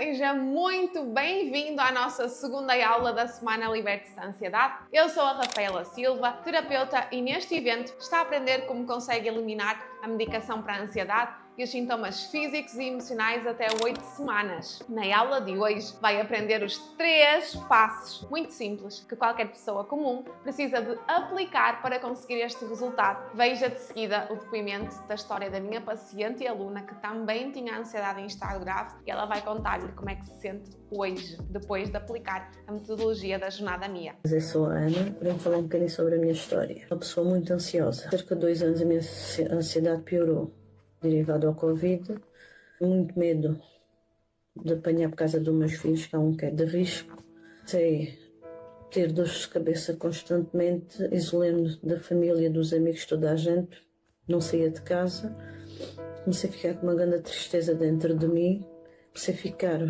seja muito bem-vindo à nossa segunda aula da Semana Liberte-se da Ansiedade. Eu sou a Rafaela Silva, terapeuta, e neste evento está a aprender como consegue eliminar a medicação para a ansiedade e os sintomas físicos e emocionais até 8 semanas. Na aula de hoje vai aprender os 3 passos muito simples que qualquer pessoa comum precisa de aplicar para conseguir este resultado. Veja de seguida o depoimento da história da minha paciente e aluna que também tinha ansiedade em estado grave e ela vai contar-lhe como é que se sente hoje, depois de aplicar a metodologia da Jornada Mia. Eu sou a Ana, para falar um bocadinho sobre a minha história. Uma pessoa muito ansiosa. Há cerca de 2 anos a minha ansiedade piorou, derivado ao Covid. Muito medo de apanhar por causa dos meus filhos, que há um que é de risco. Sei ter dores de cabeça constantemente, isolando da família, dos amigos, toda a gente. Não saía de casa. Comecei a ficar com uma grande tristeza dentro de mim. Comecei a ficar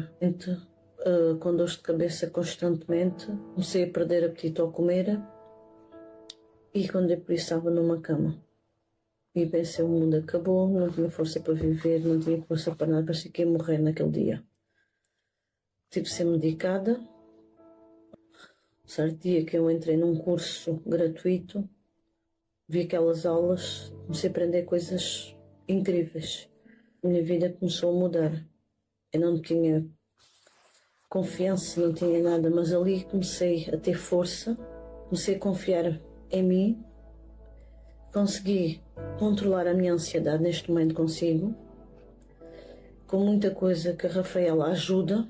com dores de cabeça constantemente. Comecei a perder apetite ao comer. E quando eu por isso estava numa cama. E pensei, o mundo acabou, não tinha força para viver, não tinha força para nada, parecia que ia morrer naquele dia. Tive de ser medicada. Certo dia que eu entrei num curso gratuito, vi aquelas aulas, comecei a aprender coisas incríveis. A minha vida começou a mudar. Eu não tinha confiança, não tinha nada, mas ali comecei a ter força, comecei a confiar em mim, consegui controlar a minha ansiedade, neste momento consigo, com muita coisa que a Rafaela ajuda.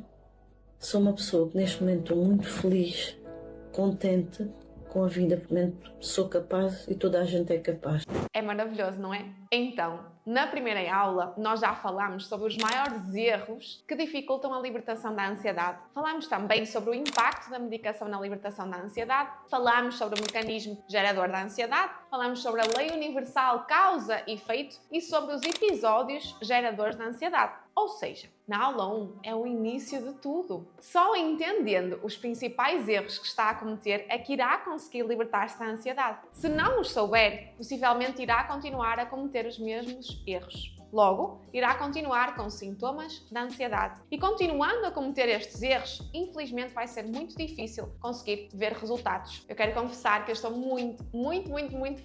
Sou uma pessoa que neste momento estou muito feliz, contente com a vida, porque sou capaz e toda a gente é capaz. É maravilhoso, não é? Então, na primeira aula, nós já falámos sobre os maiores erros que dificultam a libertação da ansiedade. Falámos também sobre o impacto da medicação na libertação da ansiedade. Falámos sobre o mecanismo gerador da ansiedade. Falámos sobre a lei universal causa e efeito e sobre os episódios geradores da ansiedade. Ou seja, na aula 1 é o início de tudo. Só entendendo os principais erros que está a cometer é que irá conseguir libertar-se da ansiedade. Se não os souber, possivelmente irá continuar a cometer os mesmos erros. Logo, irá continuar com sintomas da ansiedade. E continuando a cometer estes erros, infelizmente vai ser muito difícil conseguir ver resultados. Eu quero confessar que eu estou muito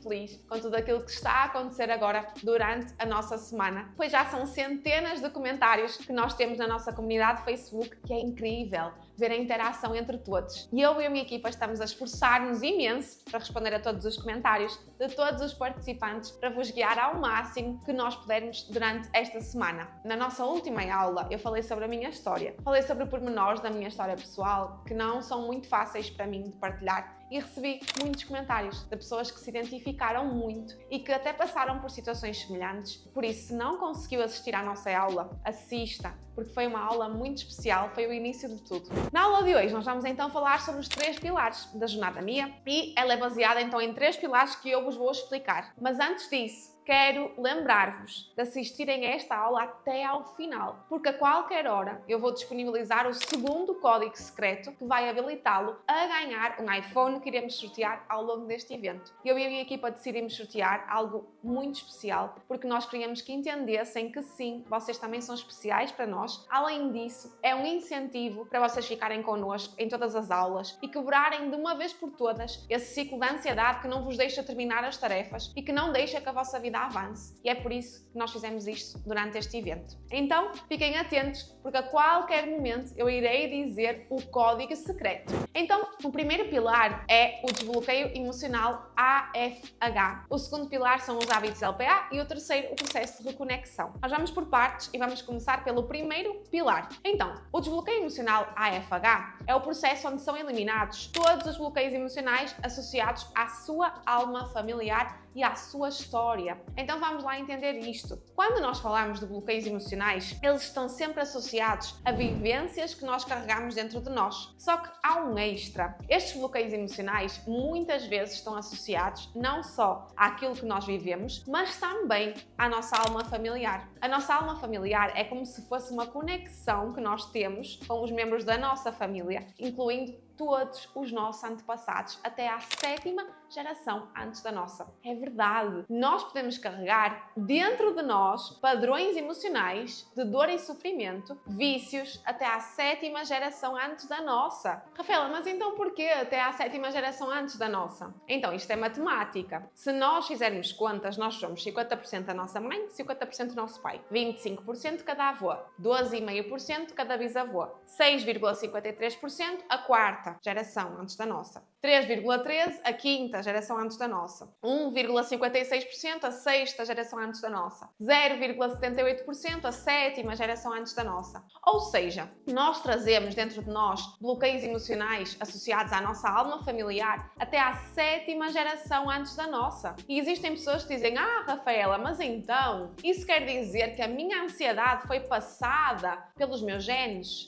feliz com tudo aquilo que está a acontecer agora durante a nossa semana, pois já são centenas de comentários que nós temos na nossa comunidade Facebook, que é incrível ver a interação entre todos. E eu e a minha equipa estamos a esforçar-nos imenso para responder a todos os comentários de todos os participantes, para vos guiar ao máximo que nós pudermos durante esta semana. Na nossa última aula, eu falei sobre a minha história. Falei sobre pormenores da minha história pessoal que não são muito fáceis para mim de partilhar e recebi muitos comentários de pessoas que se identificaram muito e que até passaram por situações semelhantes. Por isso, se não conseguiu assistir à nossa aula, assista, porque foi uma aula muito especial, foi o início de tudo. Na aula de hoje, nós vamos então falar sobre os 3 pilares da Jornada Mia e ela é baseada então em 3 pilares que eu vos vou explicar. Mas antes disso, quero lembrar-vos de assistirem a esta aula até ao final, porque a qualquer hora eu vou disponibilizar o segundo código secreto que vai habilitá-lo a ganhar um iPhone que iremos sortear ao longo deste evento. Eu e a minha equipa decidimos sortear algo muito especial, porque nós queríamos que entendessem que sim, vocês também são especiais para nós. Além disso, é um incentivo para vocês ficarem connosco em todas as aulas e quebrarem de uma vez por todas esse ciclo de ansiedade que não vos deixa terminar as tarefas e que não deixa que a vossa vida avance. E é por isso que nós fizemos isto durante este evento. Então, fiquem atentos, porque a qualquer momento eu irei dizer o código secreto. Então, o primeiro pilar é o desbloqueio emocional AFH. O segundo pilar são os hábitos LPA e o terceiro, o processo de reconexão. Nós vamos por partes e vamos começar pelo primeiro pilar. Então, o desbloqueio emocional AFH é o processo onde são eliminados todos os bloqueios emocionais associados à sua alma familiar e à sua história. Então vamos lá entender isto. Quando nós falamos de bloqueios emocionais, eles estão sempre associados a vivências que nós carregamos dentro de nós. Só que há um extra. Estes bloqueios emocionais muitas vezes estão associados não só àquilo que nós vivemos, mas também à nossa alma familiar. A nossa alma familiar é como se fosse uma conexão que nós temos com os membros da nossa família, incluindo todos os nossos antepassados, até à 7ª geração antes da nossa. É verdade. Nós podemos carregar dentro de nós padrões emocionais de dor e sofrimento, vícios, até à 7ª geração antes da nossa. Rafaela, mas então porquê até à 7ª geração antes da nossa? Então, isto é matemática. Se nós fizermos contas, nós somos 50% a nossa mãe, 50% o nosso pai, 25% cada avô, 12,5% cada bisavô, 6,53% a 4ª geração antes da nossa, 3,13% a 5ª geração antes da nossa, 1,56% a 6ª geração antes da nossa, 0,78% a 7ª geração antes da nossa. Ou seja, nós trazemos dentro de nós bloqueios emocionais associados à nossa alma familiar até à 7ª geração antes da nossa. E existem pessoas que dizem: ah, Rafaela, mas então isso quer dizer que a minha ansiedade foi passada pelos meus genes?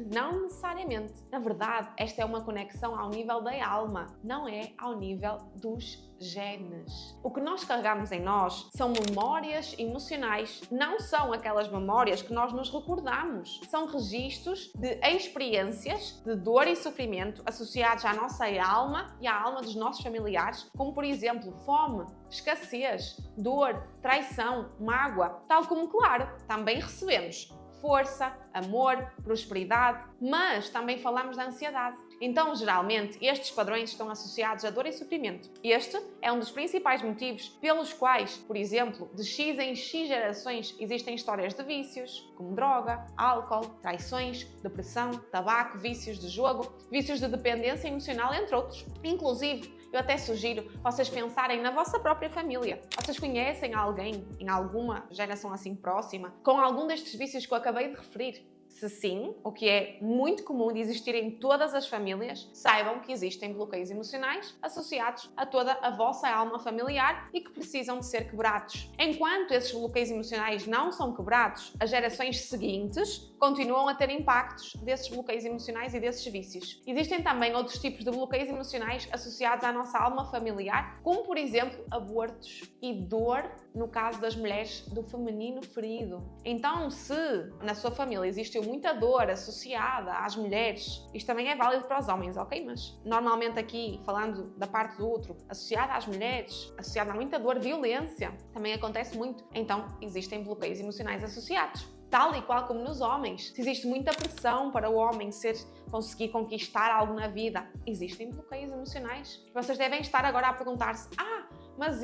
Não necessariamente. Na verdade, esta é uma conexão ao nível da alma, não é ao nível dos genes. O que nós carregamos em nós são memórias emocionais, não são aquelas memórias que nós nos recordamos. São registros de experiências de dor e sofrimento associados à nossa alma e à alma dos nossos familiares, como por exemplo fome, escassez, dor, traição, mágoa, tal como, claro, também recebemos força, amor, prosperidade, mas também falamos da ansiedade. Então, geralmente, estes padrões estão associados a dor e sofrimento. Este é um dos principais motivos pelos quais, por exemplo, de X em X gerações existem histórias de vícios, como droga, álcool, traições, depressão, tabaco, vícios de jogo, vícios de dependência emocional, entre outros. Inclusive, eu até sugiro vocês pensarem na vossa própria família. Vocês conhecem alguém, em alguma geração assim próxima, com algum destes vícios que eu acabei de referir? Se sim, o que é muito comum de existir em todas as famílias, saibam que existem bloqueios emocionais associados a toda a vossa alma familiar e que precisam de ser quebrados. Enquanto esses bloqueios emocionais não são quebrados, as gerações seguintes continuam a ter impactos desses bloqueios emocionais e desses vícios. Existem também outros tipos de bloqueios emocionais associados à nossa alma familiar, como por exemplo abortos e dor no caso das mulheres do feminino ferido. Então, se na sua família existe muita dor associada às mulheres, isto também é válido para os homens, ok? Mas normalmente aqui, falando da parte do outro, associada às mulheres, associada a muita dor, violência, também acontece muito. Então, existem bloqueios emocionais associados. Tal e qual como nos homens, se existe muita pressão para o homem conseguir conquistar algo na vida, existem bloqueios emocionais. Vocês devem estar agora a perguntar-se: mas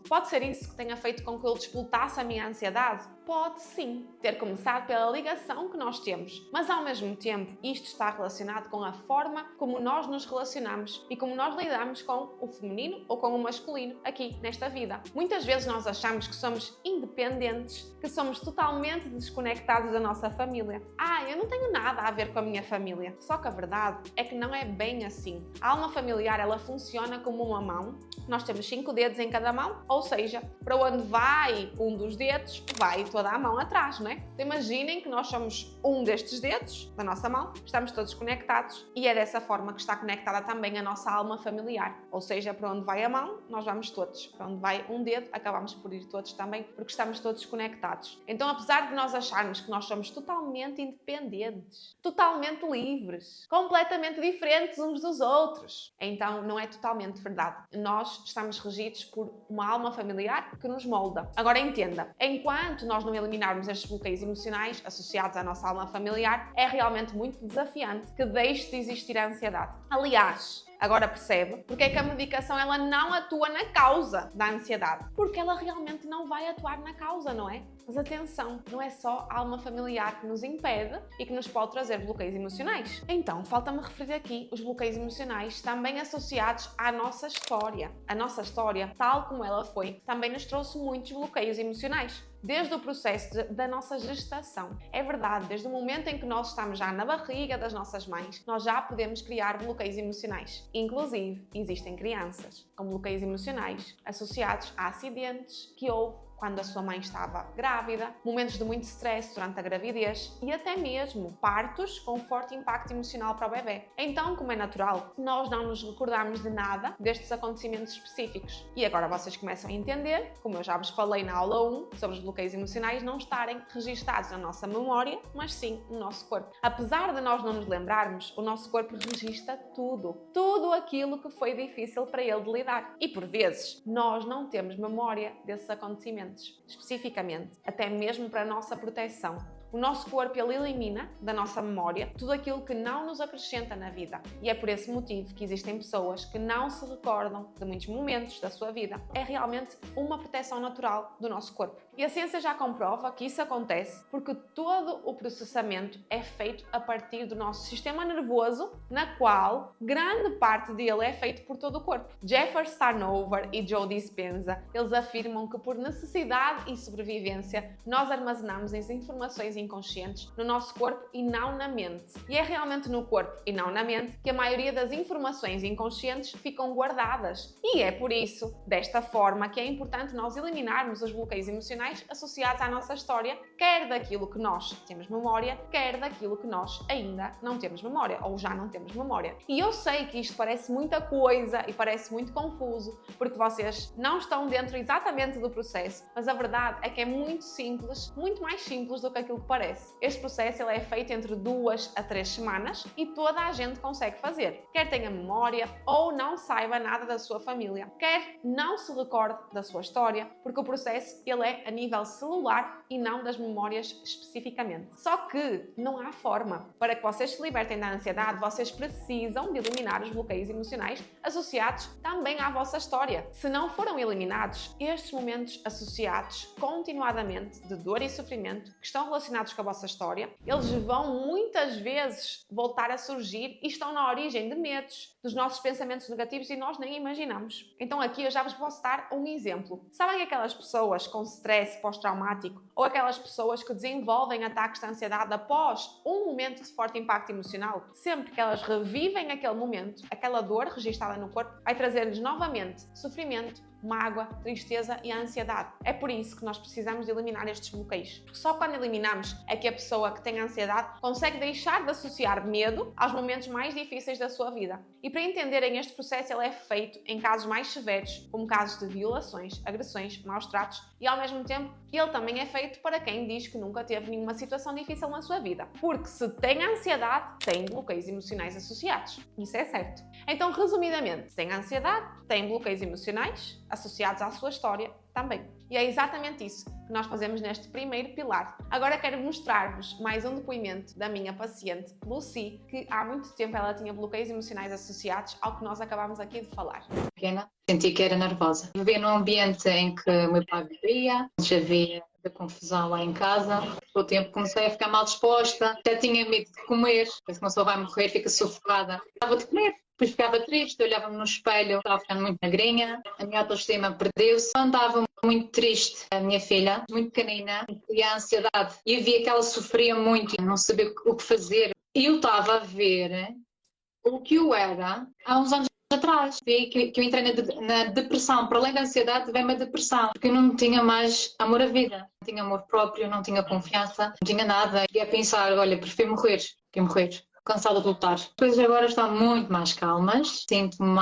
pode ser isso que tenha feito com que eu despoltasse a minha ansiedade? Pode sim ter começado pela ligação que nós temos, mas ao mesmo tempo isto está relacionado com a forma como nós nos relacionamos e como nós lidamos com o feminino ou com o masculino aqui nesta vida. Muitas vezes nós achamos que somos independentes, que somos totalmente desconectados da nossa família. Eu não tenho nada a ver com a minha família. Só que a verdade é que não é bem assim. A alma familiar, ela funciona como uma mão. Nós temos 5 dedos em cada mão, ou seja, para onde vai um dos dedos, vai toda a mão atrás, não é? Então, imaginem que nós somos um destes dedos da nossa mão, estamos todos conectados e é dessa forma que está conectada também a nossa alma familiar. Ou seja, para onde vai a mão, nós vamos todos. Para onde vai um dedo, acabamos por ir todos também, porque estamos todos conectados. Então, apesar de nós acharmos que nós somos totalmente independentes, totalmente livres, completamente diferentes uns dos outros, então não é totalmente verdade. Nós estamos regidos por uma alma familiar que nos molda. Agora entenda, enquanto nós não eliminarmos estes bloqueios emocionais associados à nossa alma familiar, é realmente muito desafiante que deixe de existir a ansiedade. Aliás, agora percebe porque é que a medicação ela não atua na causa da ansiedade. Porque ela realmente não vai atuar na causa, não é? Mas atenção, não é só a alma familiar que nos impede e que nos pode trazer bloqueios emocionais. Então, falta-me referir aqui os bloqueios emocionais também associados à nossa história. A nossa história, tal como ela foi, também nos trouxe muitos bloqueios emocionais. Desde o processo da nossa gestação. É verdade, desde o momento em que nós estamos já na barriga das nossas mães, nós já podemos criar bloqueios emocionais. Inclusive, existem crianças com bloqueios emocionais associados a acidentes que houve quando a sua mãe estava grávida, momentos de muito stress durante a gravidez e até mesmo partos com forte impacto emocional para o bebê. Então, como é natural, nós não nos recordamos de nada destes acontecimentos específicos. E agora vocês começam a entender, como eu já vos falei na aula 1, sobre os bloqueios emocionais não estarem registados na nossa memória, mas sim no nosso corpo. Apesar de nós não nos lembrarmos, o nosso corpo registra tudo aquilo que foi difícil para ele de lidar. E por vezes, nós não temos memória desses acontecimentos, especificamente, até mesmo para a nossa proteção. O nosso corpo, ele elimina da nossa memória tudo aquilo que não nos acrescenta na vida. E é por esse motivo que existem pessoas que não se recordam de muitos momentos da sua vida. É realmente uma proteção natural do nosso corpo. E a ciência já comprova que isso acontece porque todo o processamento é feito a partir do nosso sistema nervoso, na qual grande parte dele é feito por todo o corpo. Jeffrey Starnover e Joe Dispenza, eles afirmam que por necessidade e sobrevivência, nós armazenamos as informações inconscientes no nosso corpo e não na mente. E é realmente no corpo e não na mente que a maioria das informações inconscientes ficam guardadas. E é por isso, desta forma, que é importante nós eliminarmos os bloqueios emocionais associados à nossa história, quer daquilo que nós temos memória, quer daquilo que nós ainda não temos memória, ou já não temos memória. E eu sei que isto parece muita coisa e parece muito confuso, porque vocês não estão dentro exatamente do processo, mas a verdade é que é muito simples, muito mais simples do que aquilo que parece. Este processo ele é feito entre 2 a 3 semanas e toda a gente consegue fazer. Quer tenha memória ou não saiba nada da sua família, quer não se recorde da sua história, porque o processo ele é a nível celular e não das memórias especificamente. Só que não há forma. Para que vocês se libertem da ansiedade, vocês precisam de eliminar os bloqueios emocionais associados também à vossa história. Se não foram eliminados, estes momentos associados continuadamente de dor e sofrimento que estão relacionados com a vossa história, eles vão muitas vezes voltar a surgir e estão na origem de medos, dos nossos pensamentos negativos e nós nem imaginamos. Então aqui eu já vos posso dar um exemplo. Sabem aquelas pessoas com stress pós-traumático ou aquelas pessoas que desenvolvem ataques de ansiedade após um momento de forte impacto emocional? Sempre que elas revivem aquele momento, aquela dor registada no corpo vai trazer-lhes novamente sofrimento, mágoa, tristeza e a ansiedade. É por isso que nós precisamos de eliminar estes bloqueios. Porque só quando eliminamos é que a pessoa que tem ansiedade consegue deixar de associar medo aos momentos mais difíceis da sua vida. E para entenderem este processo, ele é feito em casos mais severos, como casos de violações, agressões, maus tratos, e ao mesmo tempo ele também é feito para quem diz que nunca teve nenhuma situação difícil na sua vida. Porque se tem ansiedade, tem bloqueios emocionais associados. Isso é certo. Então, resumidamente, se tem ansiedade, tem bloqueios emocionais associados à sua história também. E é exatamente isso que nós fazemos neste primeiro pilar. Agora quero mostrar-vos mais um depoimento da minha paciente, Lucy, que há muito tempo ela tinha bloqueios emocionais associados ao que nós acabámos aqui de falar. Pequena, senti que era nervosa. Vivia num ambiente em que o meu pai bebia, já havia confusão lá em casa. Com o tempo comecei a ficar mal disposta, até tinha medo de comer, porque uma pessoa vai morrer, fica sufocada. Estava de comer. Depois ficava triste, olhava-me no espelho, estava ficando muito magrinha, a minha autoestima perdeu-se. Andava muito triste, a minha filha, muito pequenina, e a ansiedade. E eu via que ela sofria muito, não sabia o que fazer. E eu estava a ver o que eu era há uns anos atrás. Vi que eu entrei na depressão. Para além da ansiedade, veio-me a depressão, porque eu não tinha mais amor à vida. Não tinha amor próprio, não tinha confiança, não tinha nada. E a pensar, olha, prefiro morrer que morrer. Cansada de lutar. As coisas agora estão muito mais calmas, sinto-me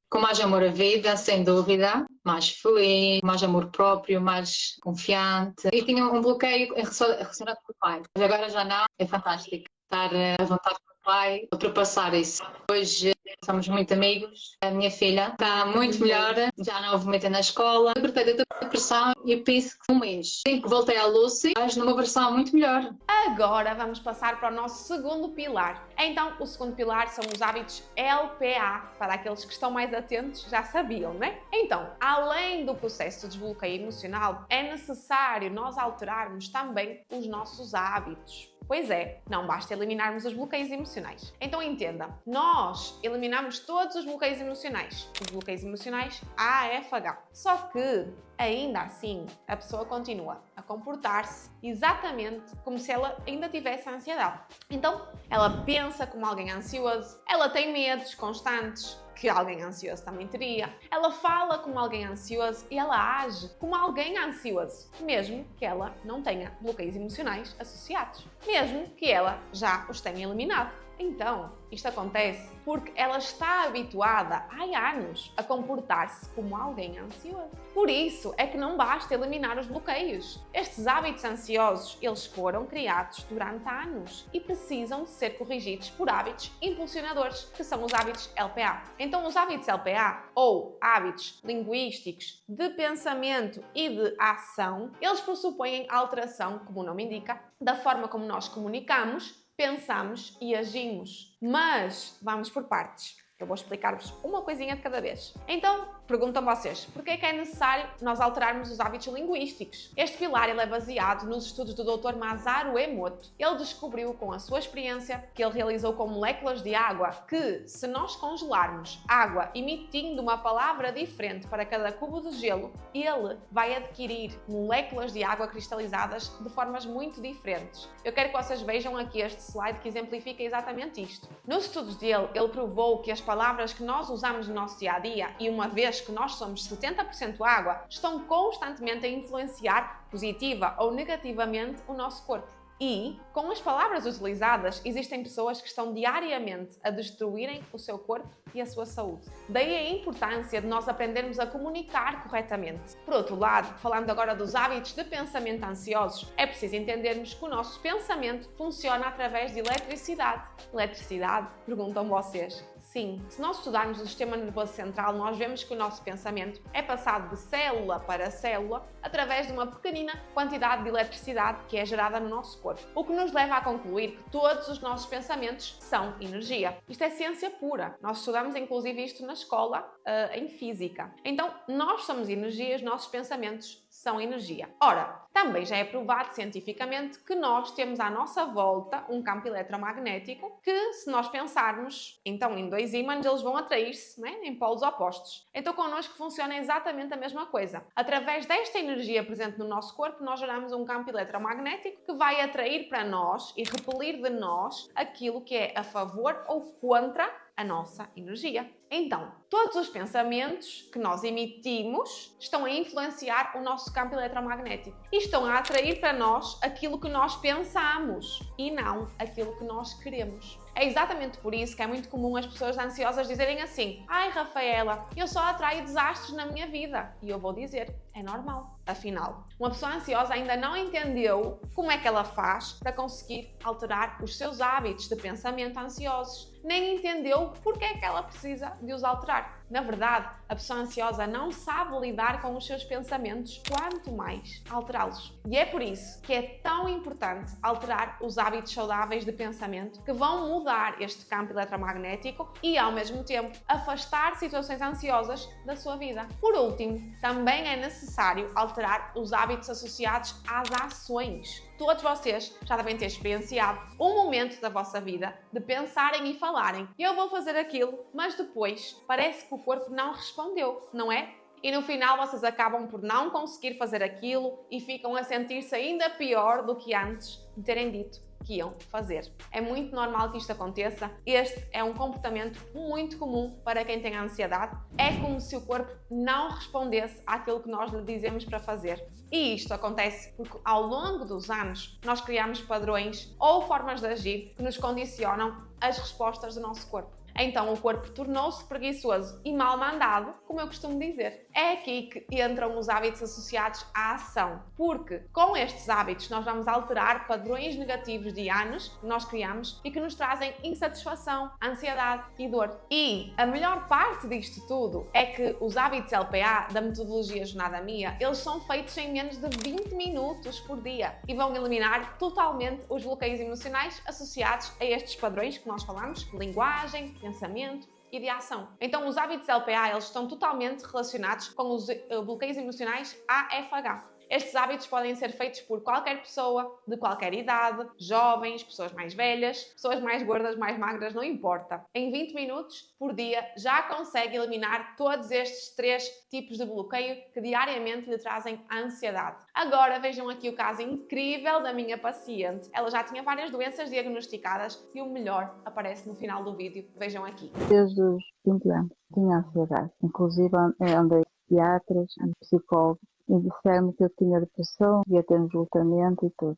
com mais amor à vida, sem dúvida, mais feliz, mais amor próprio, mais confiante. E tinha um bloqueio relacionado com o pai, mas agora já não, é fantástico estar à vontade com o pai, ultrapassar isso. Hoje somos muito amigos, a minha filha está muito melhor, já não houve medo na escola, libertei da depressão e eu penso que um mês, sempre que voltei à Lucy, mas numa versão muito melhor. Agora vamos passar para o nosso segundo pilar. Então, o segundo pilar são os hábitos LPA. Para aqueles que estão mais atentos, já sabiam, né? Então, além do processo de desbloqueio emocional, é necessário nós alterarmos também os nossos hábitos. Pois é, não basta eliminarmos os bloqueios emocionais. Então entenda, nós eliminamos todos os bloqueios emocionais. Os bloqueios emocionais AFH. Só que, ainda assim, a pessoa continua a comportar-se exatamente como se ela ainda tivesse ansiedade. Então, ela pensa como alguém ansioso, ela tem medos constantes, que alguém ansioso também teria. Ela fala como alguém ansioso e ela age como alguém ansioso, mesmo que ela não tenha bloqueios emocionais associados, mesmo que ela já os tenha eliminado. Então, isto acontece porque ela está habituada há anos a comportar-se como alguém ansioso. Por isso é que não basta eliminar os bloqueios. Estes hábitos ansiosos, eles foram criados durante anos e precisam de ser corrigidos por hábitos impulsionadores, que são os hábitos LPA. Então, os hábitos LPA, ou hábitos linguísticos de pensamento e de ação, eles pressupõem alteração, como o nome indica, da forma como nós comunicamos, pensamos e agimos. Mas vamos por partes. Eu vou explicar-vos uma coisinha de cada vez. Então, perguntam vocês, porquê é que é necessário nós alterarmos os hábitos linguísticos? Este pilar ele é baseado nos estudos do Dr. Masaru Emoto. Ele descobriu com a sua experiência, que ele realizou com moléculas de água, que se nós congelarmos água emitindo uma palavra diferente para cada cubo de gelo, ele vai adquirir moléculas de água cristalizadas de formas muito diferentes. Eu quero que vocês vejam aqui este slide que exemplifica exatamente isto. Nos estudos dele, ele provou que as palavras que nós usamos no nosso dia-a-dia, e uma vez que nós somos 70% água, estão constantemente a influenciar positiva ou negativamente o nosso corpo. E, com as palavras utilizadas, existem pessoas que estão diariamente a destruírem o seu corpo e a sua saúde. Daí a importância de nós aprendermos a comunicar corretamente. Por outro lado, falando agora dos hábitos de pensamento ansiosos, é preciso entendermos que o nosso pensamento funciona através de eletricidade. Eletricidade? Perguntam vocês. Sim, se nós estudarmos o sistema nervoso central, nós vemos que o nosso pensamento é passado de célula para célula através de uma pequenina quantidade de eletricidade que é gerada no nosso corpo. O que nos leva a concluir que todos os nossos pensamentos são energia. Isto é ciência pura. Nós estudamos inclusive isto na escola, em física. Então, nós somos energia, os nossos pensamentos são energia. Ora, também já é provado cientificamente que nós temos à nossa volta um campo eletromagnético que, se nós pensarmos, então em dois ímãs, eles vão atrair-se, né, em polos opostos. Então, connosco funciona exatamente a mesma coisa. Através desta energia presente no nosso corpo, nós geramos um campo eletromagnético que vai atrair para nós e repelir de nós aquilo que é a favor ou contra a nossa energia. Então, todos os pensamentos que nós emitimos estão a influenciar o nosso campo eletromagnético e estão a atrair para nós aquilo que nós pensamos e não aquilo que nós queremos. É exatamente por isso que é muito comum as pessoas ansiosas dizerem assim: "Ai, Rafaela, eu só atraio desastres na minha vida." E eu vou dizer, é normal. Afinal, uma pessoa ansiosa ainda não entendeu como é que ela faz para conseguir alterar os seus hábitos de pensamento ansiosos, nem entendeu porque é que ela precisa de os alterar. Na verdade, a pessoa ansiosa não sabe lidar com os seus pensamentos, quanto mais alterá-los. E é por isso que é tão importante alterar os hábitos saudáveis de pensamento que vão mudar este campo eletromagnético e, ao mesmo tempo, afastar situações ansiosas da sua vida. Por último, também é necessário alterar os hábitos associados às ações. Todos vocês já devem ter experienciado um momento da vossa vida de pensarem e falarem: "Eu vou fazer aquilo", mas depois parece que o corpo não respondeu, não é? E no final vocês acabam por não conseguir fazer aquilo e ficam a sentir-se ainda pior do que antes de terem dito que iam fazer. É muito normal que isto aconteça. Este é um comportamento muito comum para quem tem ansiedade. É como se o corpo não respondesse àquilo que nós lhe dizemos para fazer. E isto acontece porque ao longo dos anos nós criamos padrões ou formas de agir que nos condicionam as respostas do nosso corpo. Então o corpo tornou-se preguiçoso e mal-mandado, como eu costumo dizer. É aqui que entram os hábitos associados à ação, porque com estes hábitos nós vamos alterar padrões negativos de anos que nós criamos e que nos trazem insatisfação, ansiedade e dor. E a melhor parte disto tudo é que os hábitos LPA da metodologia Jornada Mia, eles são feitos em menos de 20 minutos por dia e vão eliminar totalmente os bloqueios emocionais associados a estes padrões que nós falamos, de linguagem, pensamento e de ação. Então, os hábitos LPA eles estão totalmente relacionados com os bloqueios emocionais AFH. Estes hábitos podem ser feitos por qualquer pessoa, de qualquer idade, jovens, pessoas mais velhas, pessoas mais gordas, mais magras, não importa. Em 20 minutos por dia já consegue eliminar todos estes 3 tipos de bloqueio que diariamente lhe trazem ansiedade. Agora vejam aqui o caso incrível da minha paciente. Ela já tinha várias doenças diagnosticadas e o melhor aparece no final do vídeo. Vejam aqui. Desde os 20 anos tinha ansiedade. Inclusive andei psiquiatras, psicólogos e disseram-me que eu tinha depressão, ia ter esgotamento e tudo.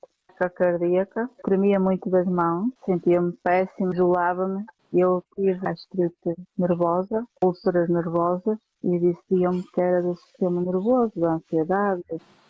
Cardíaca, tremia muito das mãos, sentia-me péssimo, isolava-me. Eu tive gastrite nervosa, úlceras nervosas e diziam-me que era do sistema nervoso, da ansiedade.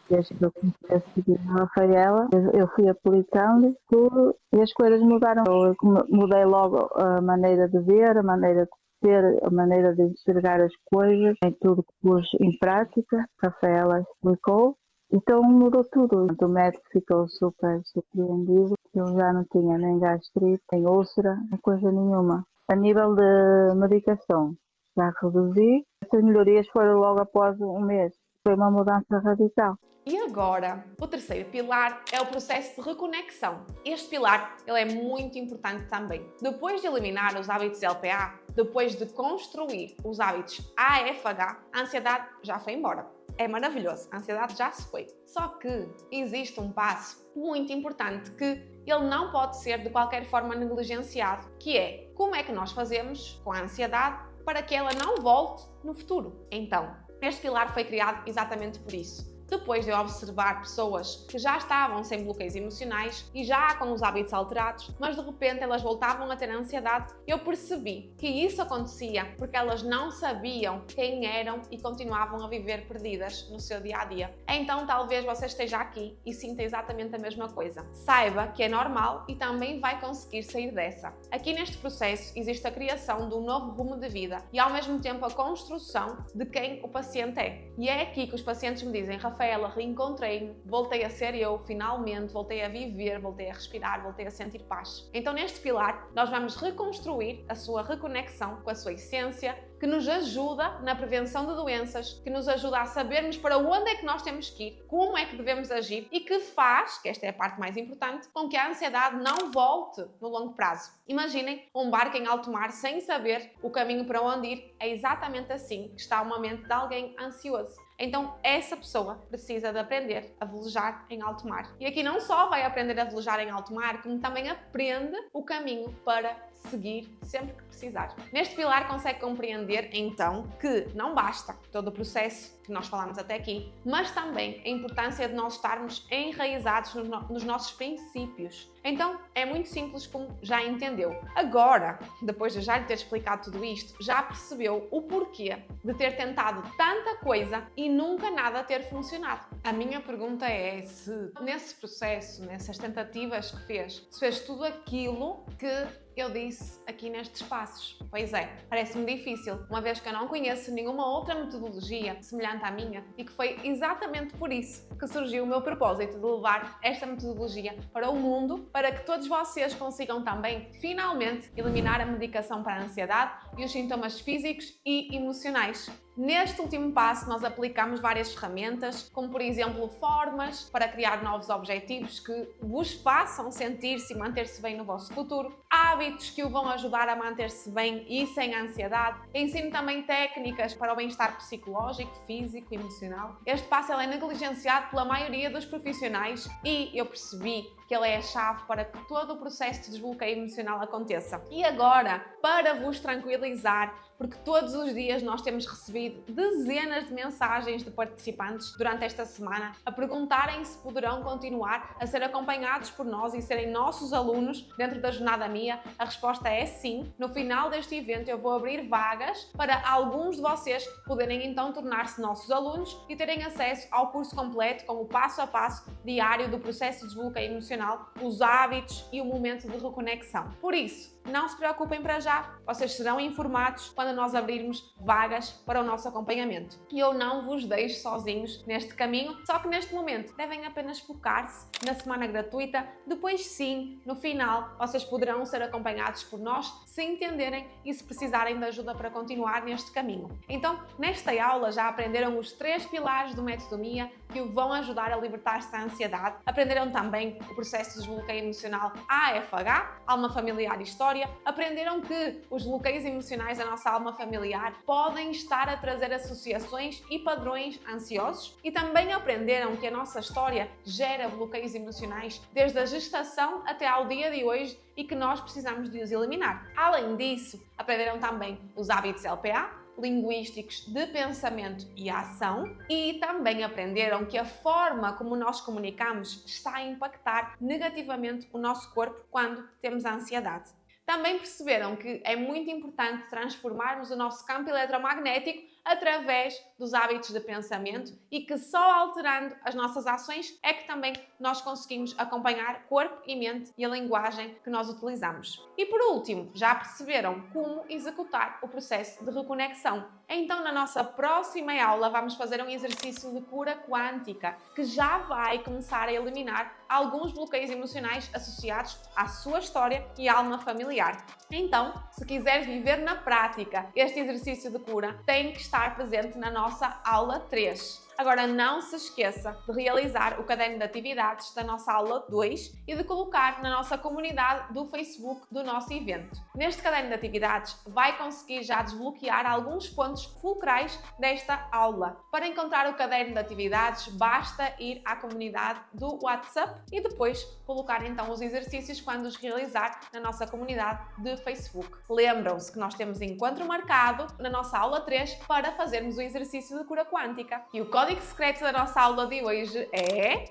Desde que eu comecei a seguir a Rafaela, eu fui aplicando tudo e as coisas mudaram. Eu mudei logo a maneira de ver, a maneira de ser, a maneira de enxergar as coisas, em tudo que pus em prática. A Rafaela explicou. Então mudou tudo. O médico ficou super surpreendido. Eu já não tinha nem gastrite, nem úlcera, nem coisa nenhuma. A nível de medicação, já reduzi. Essas melhorias foram logo após um mês. Foi uma mudança radical. E agora, o terceiro pilar é o processo de reconexão. Este pilar ele é muito importante também. Depois de eliminar os hábitos LPA, depois de construir os hábitos AFH, a ansiedade já foi embora. É maravilhoso, a ansiedade já se foi. Só que existe um passo muito importante que ele não pode ser de qualquer forma negligenciado, que é como é que nós fazemos com a ansiedade para que ela não volte no futuro. Então, este pilar foi criado exatamente por isso. Depois de eu observar pessoas que já estavam sem bloqueios emocionais e já com os hábitos alterados, mas de repente elas voltavam a ter ansiedade, eu percebi que isso acontecia porque elas não sabiam quem eram e continuavam a viver perdidas no seu dia-a-dia. Então talvez você esteja aqui e sinta exatamente a mesma coisa. Saiba que é normal e também vai conseguir sair dessa. Aqui neste processo existe a criação de um novo rumo de vida e ao mesmo tempo a construção de quem o paciente é. E é aqui que os pacientes me dizem: Rafaela, reencontrei-me, voltei a ser eu, finalmente, voltei a viver, voltei a respirar, voltei a sentir paz. Então neste pilar nós vamos reconstruir a sua reconexão com a sua essência, que nos ajuda na prevenção de doenças, que nos ajuda a sabermos para onde é que nós temos que ir, como é que devemos agir e que faz, que esta é a parte mais importante, com que a ansiedade não volte no longo prazo. Imaginem um barco em alto mar sem saber o caminho para onde ir. É exatamente assim que está uma mente de alguém ansioso. Então, essa pessoa precisa de aprender a velejar em alto mar. E aqui não só vai aprender a velejar em alto mar, como também aprende o caminho para seguir sempre que precisar. Neste pilar consegue compreender, então, que não basta todo o processo que nós falamos até aqui, mas também a importância de nós estarmos enraizados nos nossos princípios. Então, é muito simples, como já entendeu. Agora, depois de já lhe ter explicado tudo isto, já percebeu o porquê de ter tentado tanta coisa e nunca nada ter funcionado. A minha pergunta é se nesse processo, nessas tentativas que fez, se fez tudo aquilo que eu disse aqui nestes passos. Pois é, parece-me difícil, uma vez que eu não conheço nenhuma outra metodologia semelhante à minha e que foi exatamente por isso que surgiu o meu propósito de levar esta metodologia para o mundo, para que todos vocês consigam também, finalmente, eliminar a medicação para a ansiedade e os sintomas físicos e emocionais. Neste último passo, nós aplicamos várias ferramentas, como por exemplo formas para criar novos objetivos que vos façam sentir-se e manter-se bem no vosso futuro, hábitos que o vão ajudar a manter-se bem e sem ansiedade. Ensino também técnicas para o bem-estar psicológico, físico e emocional. Este passo é negligenciado pela maioria dos profissionais e eu percebi que ele é a chave para que todo o processo de desbloqueio emocional aconteça. E agora, para vos tranquilizar, porque todos os dias nós temos recebido dezenas de mensagens de participantes durante esta semana a perguntarem se poderão continuar a ser acompanhados por nós e serem nossos alunos dentro da Jornada Mia. A resposta é sim. No final deste evento eu vou abrir vagas para alguns de vocês poderem então tornar-se nossos alunos e terem acesso ao curso completo com o passo a passo diário do processo de desbloqueio emocional, os hábitos e o momento de reconexão. Por isso, não se preocupem para já, vocês serão informados quando nós abrirmos vagas para o nosso acompanhamento. E eu não vos deixo sozinhos neste caminho, só que neste momento devem apenas focar-se na semana gratuita, depois sim, no final, vocês poderão ser acompanhados por nós se entenderem e se precisarem de ajuda para continuar neste caminho. Então, nesta aula já aprenderam os 3 pilares do método MIA que o vão ajudar a libertar-se da ansiedade. Aprenderam também o processo de desbloqueio emocional AFH, alma familiar e história. Aprenderam que os bloqueios emocionais da nossa alma familiar podem estar a trazer associações e padrões ansiosos. E também aprenderam que a nossa história gera bloqueios emocionais desde a gestação até ao dia de hoje e que nós precisamos de os eliminar. Além disso, aprenderam também os hábitos LPA, linguísticos de pensamento e ação, e também aprenderam que a forma como nós comunicamos está a impactar negativamente o nosso corpo quando temos ansiedade. Também perceberam que é muito importante transformarmos o nosso campo eletromagnético através dos hábitos de pensamento e que só alterando as nossas ações é que também nós conseguimos acompanhar corpo e mente e a linguagem que nós utilizamos. E por último, já perceberam como executar o processo de reconexão. Então, na nossa próxima aula, vamos fazer um exercício de cura quântica que já vai começar a eliminar alguns bloqueios emocionais associados à sua história e alma familiar. Então, se quiseres viver na prática este exercício de cura, tem que estar presente na nossa aula 3. Agora, não se esqueça de realizar o caderno de atividades da nossa aula 2 e de colocar na nossa comunidade do Facebook do nosso evento. Neste caderno de atividades, vai conseguir já desbloquear alguns pontos fulcrais desta aula. Para encontrar o caderno de atividades, basta ir à comunidade do WhatsApp e depois colocar então os exercícios quando os realizar na nossa comunidade de Facebook. Lembram-se que nós temos encontro marcado na nossa aula 3 para fazermos o exercício de cura quântica. E o código secreto da nossa aula de hoje é...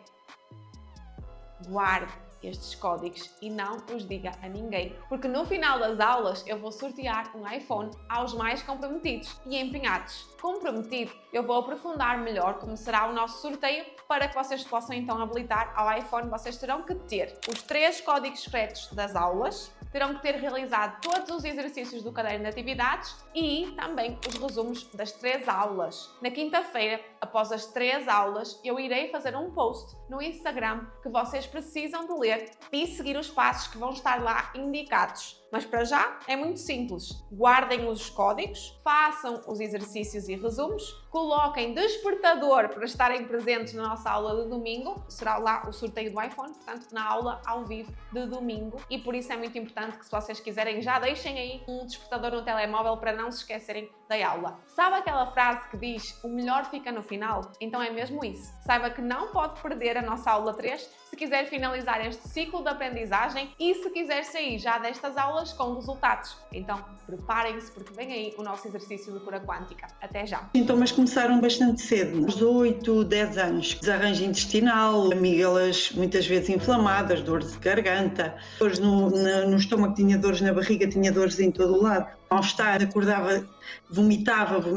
Guarde estes códigos e não os diga a ninguém, porque no final das aulas eu vou sortear um iPhone aos mais comprometidos e empenhados. Comprometido, eu vou aprofundar melhor como será o nosso sorteio para que vocês possam então habilitar ao iPhone. Vocês terão que ter os 3 códigos secretos das aulas, terão que ter realizado todos os exercícios do caderno de atividades e também os resumos das 3 aulas. Na quinta-feira, após as 3 aulas, eu irei fazer um post no Instagram que vocês precisam de ler e seguir os passos que vão estar lá indicados. Mas para já é muito simples. Guardem os códigos, façam os exercícios e resumos, coloquem despertador para estarem presentes na nossa aula de domingo. Será lá o sorteio do iPhone, portanto, na aula ao vivo de domingo. E por isso é muito importante que, se vocês quiserem, já deixem aí um despertador no telemóvel para não se esquecerem da aula. Sabe aquela frase que diz: o melhor fica no final? Então é mesmo isso. Saiba que não pode perder a nossa aula 3 se quiser finalizar este ciclo de aprendizagem e se quiser sair já destas aulas com resultados. Então preparem-se, porque vem aí o nosso exercício de cura quântica. Até já! Os sintomas começaram bastante cedo, aos 8, 10 anos. Desarranjo intestinal, amígdalas muitas vezes inflamadas, dores de garganta, dores no estômago, tinha dores na barriga, tinha dores em todo o lado. Mal-estar, acordava, vomitava.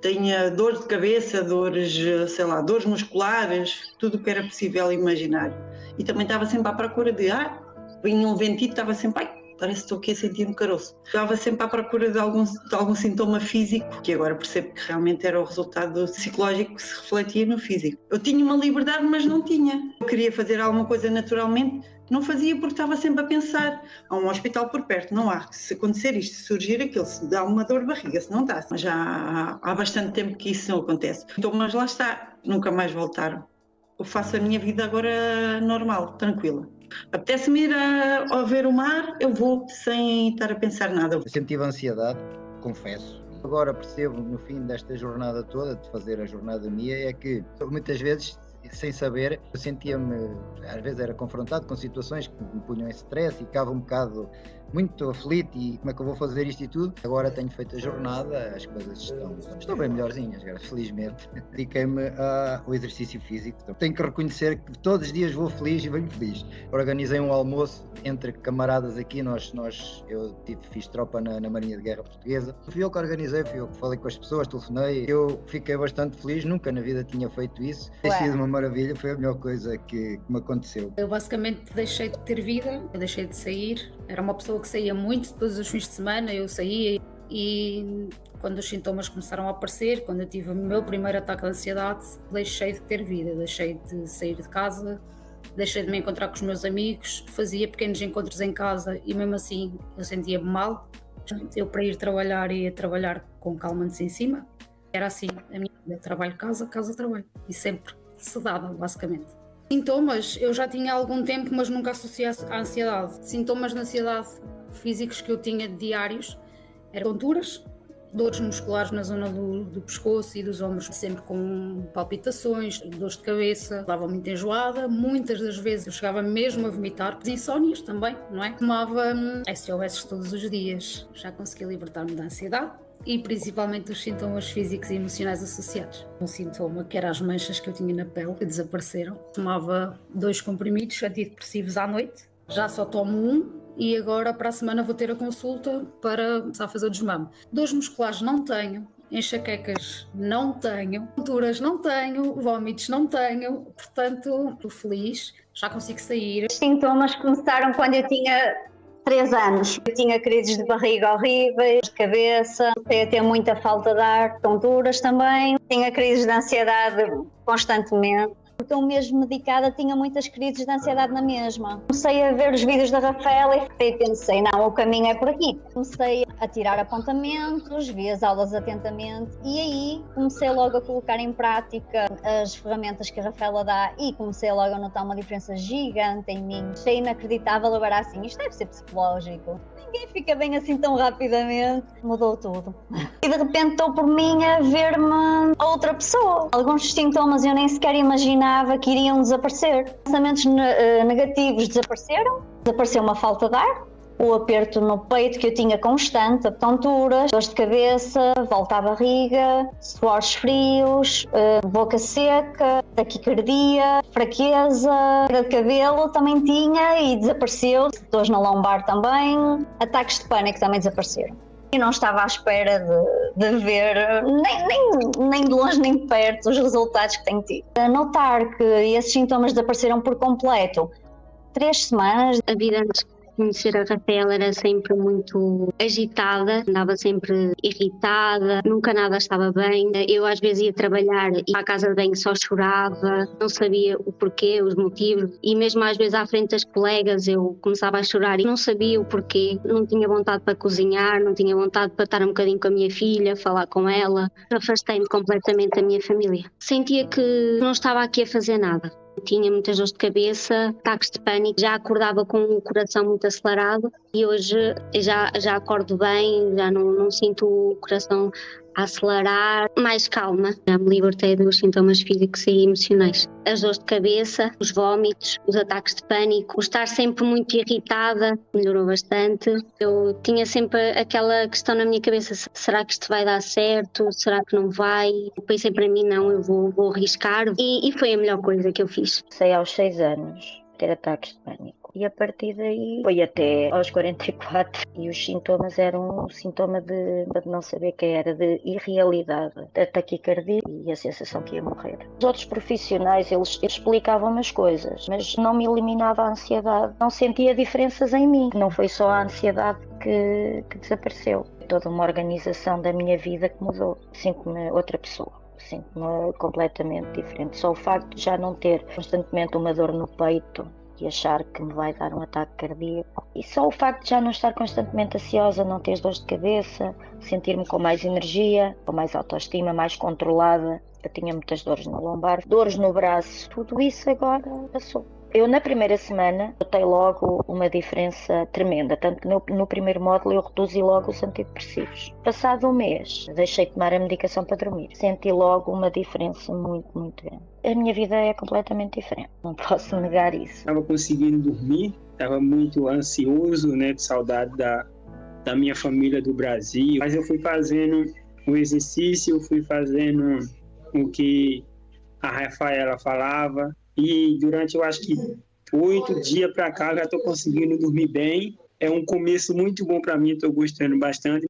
Tinha dores de cabeça, dores musculares, tudo o que era possível imaginar. E também estava sempre à procura de ar, vinha um ventito, estava sempre, parece que estou aqui a sentir um caroço. Estava sempre à procura de algum sintoma físico, que agora percebo que realmente era o resultado psicológico que se refletia no físico. Eu tinha uma liberdade, mas não tinha. Eu queria fazer alguma coisa naturalmente, não fazia porque estava sempre a pensar. Há um hospital por perto, não há. Se acontecer isto, se surgir aquilo, se dá uma dor de barriga, se não dá. Mas já há bastante tempo que isso não acontece. Então, mas lá está, nunca mais voltaram. Eu faço a minha vida agora normal, tranquila. Apetece-me ir a ver o mar, eu vou sem estar a pensar nada. Eu sempre tive ansiedade, confesso. Agora percebo no fim desta jornada toda, de fazer a jornada minha, é que muitas vezes, sem saber, eu sentia-me, às vezes era confrontado com situações que me punham em stress e ficava um bocado muito aflito e como é que eu vou fazer isto e tudo. Agora tenho feito a jornada, as coisas estão bem melhorzinhas, felizmente. Dediquei-me ao exercício físico. Então, tenho que reconhecer que todos os dias vou feliz e venho feliz. Organizei um almoço entre camaradas aqui, eu fiz tropa na Marinha de Guerra Portuguesa. Fui eu que organizei, fui eu que falei com as pessoas, telefonei. Eu fiquei bastante feliz, nunca na vida tinha feito isso. Tem sido uma maravilha, foi a melhor coisa que me aconteceu. Eu basicamente deixei de ter vida, eu deixei de sair. Era uma pessoa que saía muito, todos os fins de semana eu saía, e quando os sintomas começaram a aparecer, quando eu tive o meu primeiro ataque de ansiedade, deixei de ter vida, deixei de sair de casa, deixei de me encontrar com os meus amigos, fazia pequenos encontros em casa e mesmo assim eu sentia-me mal. Eu, para ir trabalhar, ia trabalhar com calmantes em cima. Era assim, a minha vida: trabalho, casa, casa, trabalho. E sempre sedada, basicamente. Sintomas, eu já tinha há algum tempo, mas nunca associei à ansiedade. Sintomas de ansiedade físicos que eu tinha diários eram tonturas, dores musculares na zona do pescoço e dos ombros, sempre com palpitações, dores de cabeça, estava muito enjoada, muitas das vezes eu chegava mesmo a vomitar, insónias também, não é? Tomava SOS todos os dias, já consegui libertar-me da ansiedade e principalmente dos sintomas físicos e emocionais associados. Um sintoma que era as manchas que eu tinha na pele, que desapareceram. Tomava 2 comprimidos antidepressivos à noite, já só tomo 1. E agora para a semana vou ter a consulta para começar a fazer o desmame. Dores musculares não tenho, enxaquecas não tenho, tonturas não tenho, vómitos não tenho, portanto estou feliz, já consigo sair. Os sintomas começaram quando eu tinha 3 anos. Eu tinha crises de barriga horríveis, de cabeça, comecei a ter muita falta de ar, tonturas também, tinha crises de ansiedade constantemente. Porque eu mesmo medicada tinha muitas crises de ansiedade na mesma. Comecei a ver os vídeos da Rafaela e pensei, não, o caminho é por aqui. Comecei a tirar apontamentos, vi as aulas atentamente e aí comecei logo a colocar em prática as ferramentas que a Rafaela dá e comecei logo a notar uma diferença gigante em mim. Achei inacreditável, agora assim, isto deve ser psicológico. Ninguém fica bem assim tão rapidamente. Mudou tudo. E de repente estou por mim a ver-me outra pessoa. Alguns sintomas eu nem sequer imaginava que iriam desaparecer. Pensamentos negativos desapareceram. Desapareceu uma falta de ar, o aperto no peito que eu tinha constante, tonturas, dores de cabeça, volta à barriga, suores frios, boca seca, taquicardia, fraqueza, perda de cabelo também tinha e desapareceu, dores na lombar também, ataques de pânico também desapareceram. Eu não estava à espera de ver, nem de longe nem de perto, os resultados que tenho tido. A notar que esses sintomas desapareceram por completo, 3 semanas. A vida antes de conhecer a Rafaela era sempre muito agitada, andava sempre irritada, nunca nada estava bem. Eu às vezes ia trabalhar e à casa de banho só chorava, não sabia o porquê, os motivos, e mesmo às vezes à frente das colegas eu começava a chorar e não sabia o porquê, não tinha vontade para cozinhar, não tinha vontade para estar um bocadinho com a minha filha, falar com ela. Afastei-me completamente da minha família. Sentia que não estava aqui a fazer nada. Tinha muitas dores de cabeça, ataques de pânico, já acordava com o coração muito acelerado e hoje já acordo bem, já não sinto o coração a acelerar, mais calma. Já me libertei dos sintomas físicos e emocionais. As dores de cabeça, os vómitos, os ataques de pânico, o estar sempre muito irritada, melhorou bastante. Eu tinha sempre aquela questão na minha cabeça, será que isto vai dar certo? Será que não vai? Eu pensei para mim, não, eu vou arriscar e foi a melhor coisa que eu fiz. Comecei aos 6 anos a ter ataques de pânico. E a partir daí foi até aos 44 e os sintomas eram um sintoma de não saber quem era, de irrealidade, da taquicardia e a sensação que ia morrer. Os outros profissionais, eles explicavam-me as coisas, mas não me eliminava a ansiedade, não sentia diferenças em mim. Não foi só a ansiedade que desapareceu, toda uma organização da minha vida que mudou, sinto-me outra pessoa. Sinto-me completamente diferente. Só o facto de já não ter constantemente uma dor no peito e achar que me vai dar um ataque cardíaco. E só o facto de já não estar constantemente ansiosa, não ter dores de cabeça, sentir-me com mais energia, com mais autoestima, mais controlada. Eu tinha muitas dores no lombar, dores no braço. Tudo isso agora passou. Eu na primeira semana notei logo uma diferença tremenda, tanto que no primeiro módulo eu reduzi logo os antidepressivos. Passado um mês, deixei de tomar a medicação para dormir. Senti logo uma diferença muito, muito grande. A minha vida é completamente diferente, não posso negar isso. Estava conseguindo dormir, estava muito ansioso, né, de saudade da minha família do Brasil. Mas eu fui fazendo o exercício, fui fazendo o que a Rafaela falava. E durante, eu acho que 8 dias para cá, já estou conseguindo dormir bem. É um começo muito bom para mim, estou gostando bastante.